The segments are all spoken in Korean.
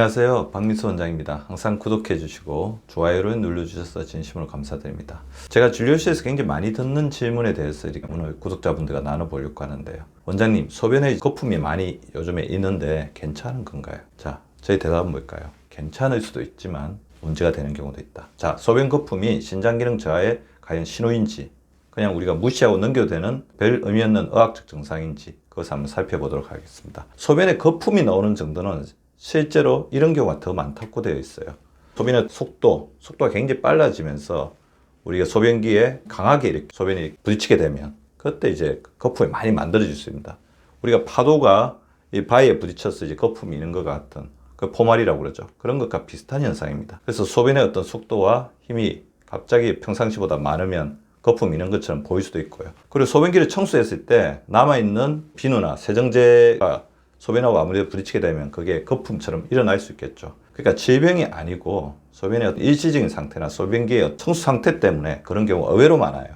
안녕하세요, 박민수 원장입니다. 항상 구독해 주시고 좋아요를 눌러주셔서 진심으로 감사드립니다. 제가 진료실에서 굉장히 많이 듣는 질문에 대해서 오늘 구독자분들과 나눠보려고 하는데요. 원장님, 소변에 거품이 많이 요즘에 있는데 괜찮은 건가요? 자, 저희 대답은 뭘까요? 괜찮을 수도 있지만 문제가 되는 경우도 있다. 자, 소변 거품이 신장 기능 저하의 과연 신호인지, 그냥 우리가 무시하고 넘겨도 되는 별 의미 없는 의학적 증상인지 그것을 한번 살펴보도록 하겠습니다. 소변에 거품이 나오는 정도는 실제로 이런 경우가 더 많다고 되어 있어요. 소변의 속도가 굉장히 빨라지면서 우리가 소변기에 강하게 이렇게 소변이 부딪히게 되면 그때 이제 거품이 많이 만들어질 수 있습니다. 우리가 파도가 이 바위에 부딪혀서 이제 거품이 있는 것 같은 그 포말이라고 그러죠. 그런 것과 비슷한 현상입니다. 그래서 소변의 어떤 속도와 힘이 갑자기 평상시보다 많으면 거품이 있는 것처럼 보일 수도 있고요. 그리고 소변기를 청소했을 때 남아있는 비누나 세정제가 소변하고 아무래도 부딪히게 되면 그게 거품처럼 일어날 수 있겠죠. 그러니까 질병이 아니고 소변의 어떤 일시적인 상태나 소변기의 청소 상태 때문에 그런 경우가 의외로 많아요.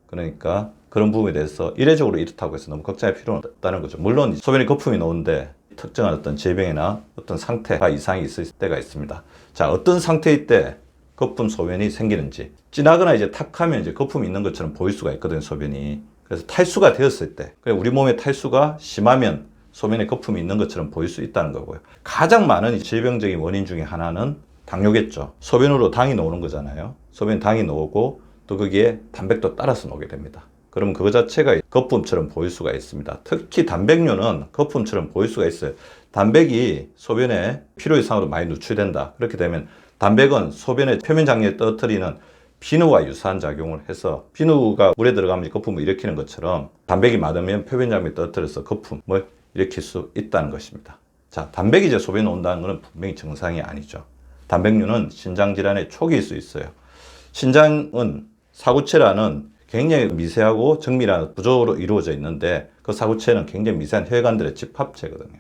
그러니까 그런 부분에 대해서 이례적으로 이렇다고 해서 너무 걱정할 필요는 없다는 거죠. 물론 소변에 거품이 나오는데 특정한 어떤 질병이나 어떤 상태가 이상이 있을 때가 있습니다. 자, 어떤 상태일 때 거품 소변이 생기는지, 진하거나 이제 탁하면 이제 거품이 있는 것처럼 보일 수가 있거든요, 소변이. 그래서 탈수가 되었을 때, 우리 몸의 탈수가 심하면 소변에 거품이 있는 것처럼 보일 수 있다는 거고요. 가장 많은 질병적인 원인 중에 하나는 당뇨겠죠. 소변으로 당이 나오는 거잖아요. 소변에 당이 나오고 또 거기에 단백도 따라서 나오게 됩니다. 그러면 그거 자체가 거품처럼 보일 수가 있습니다. 특히 단백뇨는 거품처럼 보일 수가 있어요. 단백이 소변에 필요 이상으로 많이 누출된다. 그렇게 되면 단백은 소변의 표면 장력을 떨어뜨리는 비누와 유사한 작용을 해서, 비누가 물에 들어가면 거품을 일으키는 것처럼 단백이 많으면 표면 장력을 떨어뜨려서 거품을 일으킬 수 있다는 것입니다. 자, 단백이 이제 소변에 온다는 것은 분명히 정상이 아니죠. 단백뇨는 신장질환의 초기일 수 있어요. 신장은 사구체라는 굉장히 미세하고 정밀한 구조로 이루어져 있는데, 그 사구체는 굉장히 미세한 혈관들의 집합체거든요.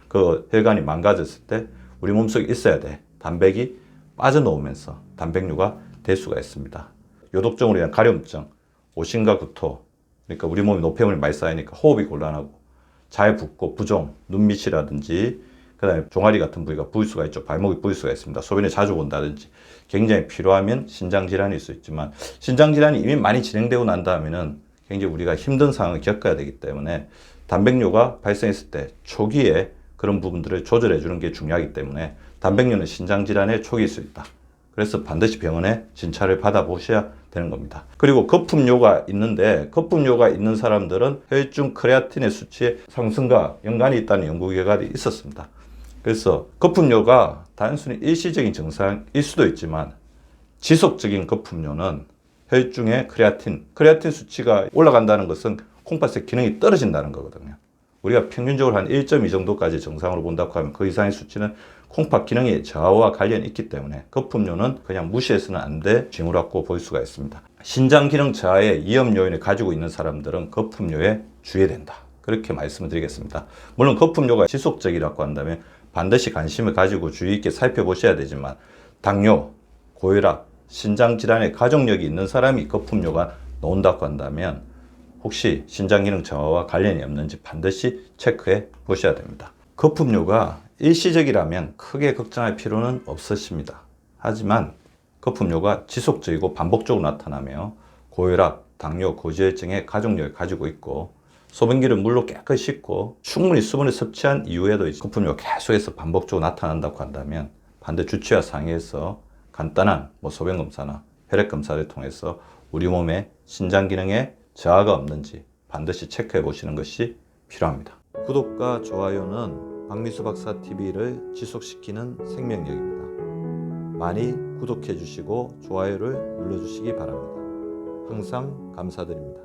그 혈관이 망가졌을 때 우리 몸속에 있어야 돼 단백이 빠져나오면서 단백뇨가 될 수가 있습니다. 요독증으로 인한 가려움증, 오심과 구토, 그러니까 우리 몸에 노폐물이 많이 쌓이니까 호흡이 곤란하고 잘 붓고 부종, 눈밑이라든지 그 다음에 종아리 같은 부위가 부을 수가 있죠. 발목이 부을 수가 있습니다. 소변이 자주 본다든지 굉장히 필요하면 신장질환일 수 있지만, 신장질환이 이미 많이 진행되고 난 다음에는 굉장히 우리가 힘든 상황을 겪어야 되기 때문에 단백뇨가 발생했을 때 초기에 그런 부분들을 조절해 주는 게 중요하기 때문에 단백뇨는 신장질환의 초기일 수 있다. 그래서 반드시 병원에 진찰을 받아보셔야 되는 겁니다. 그리고 거품뇨가 있는데, 거품뇨가 있는 사람들은 혈중 크레아틴의 수치의 상승과 연관이 있다는 연구 결과가 있었습니다. 그래서 거품뇨가 단순히 일시적인 증상일 수도 있지만 지속적인 거품뇨는 혈중의 크레아틴 수치가 올라간다는 것은 콩팥의 기능이 떨어진다는 거거든요. 우리가 평균적으로 한 1.2 정도까지 정상으로 본다고 하면 그 이상의 수치는 콩팥 기능의 저하와 관련이 있기 때문에 거품뇨는 그냥 무시해서는 안 될 징후라고 볼 수가 있습니다. 신장 기능 저하의 위험 요인을 가지고 있는 사람들은 거품뇨에 주의해야 된다. 그렇게 말씀을 드리겠습니다. 물론 거품뇨가 지속적이라고 한다면 반드시 관심을 가지고 주의 있게 살펴보셔야 되지만, 당뇨, 고혈압, 신장 질환의 가족력이 있는 사람이 거품뇨가 나온다고 한다면 혹시 신장 기능 저하와 관련이 없는지 반드시 체크해 보셔야 됩니다. 거품뇨가 일시적이라면 크게 걱정할 필요는 없으십니다. 하지만 거품뇨가 지속적이고 반복적으로 나타나며 고혈압, 당뇨, 고지혈증의 가족력을 가지고 있고 소변기를 물로 깨끗이 씻고 충분히 수분을 섭취한 이후에도 거품뇨가 계속해서 반복적으로 나타난다고 한다면 반드시 주치의와 상의해서 간단한 소변 검사나 혈액 검사를 통해서 우리 몸의 신장 기능에 저하가 없는지 반드시 체크해 보시는 것이 필요합니다. 구독과 좋아요는 박미수 박사 TV를 지속시키는 생명력입니다. 많이 구독해 주시고 좋아요를 눌러 주시기 바랍니다. 항상 감사드립니다.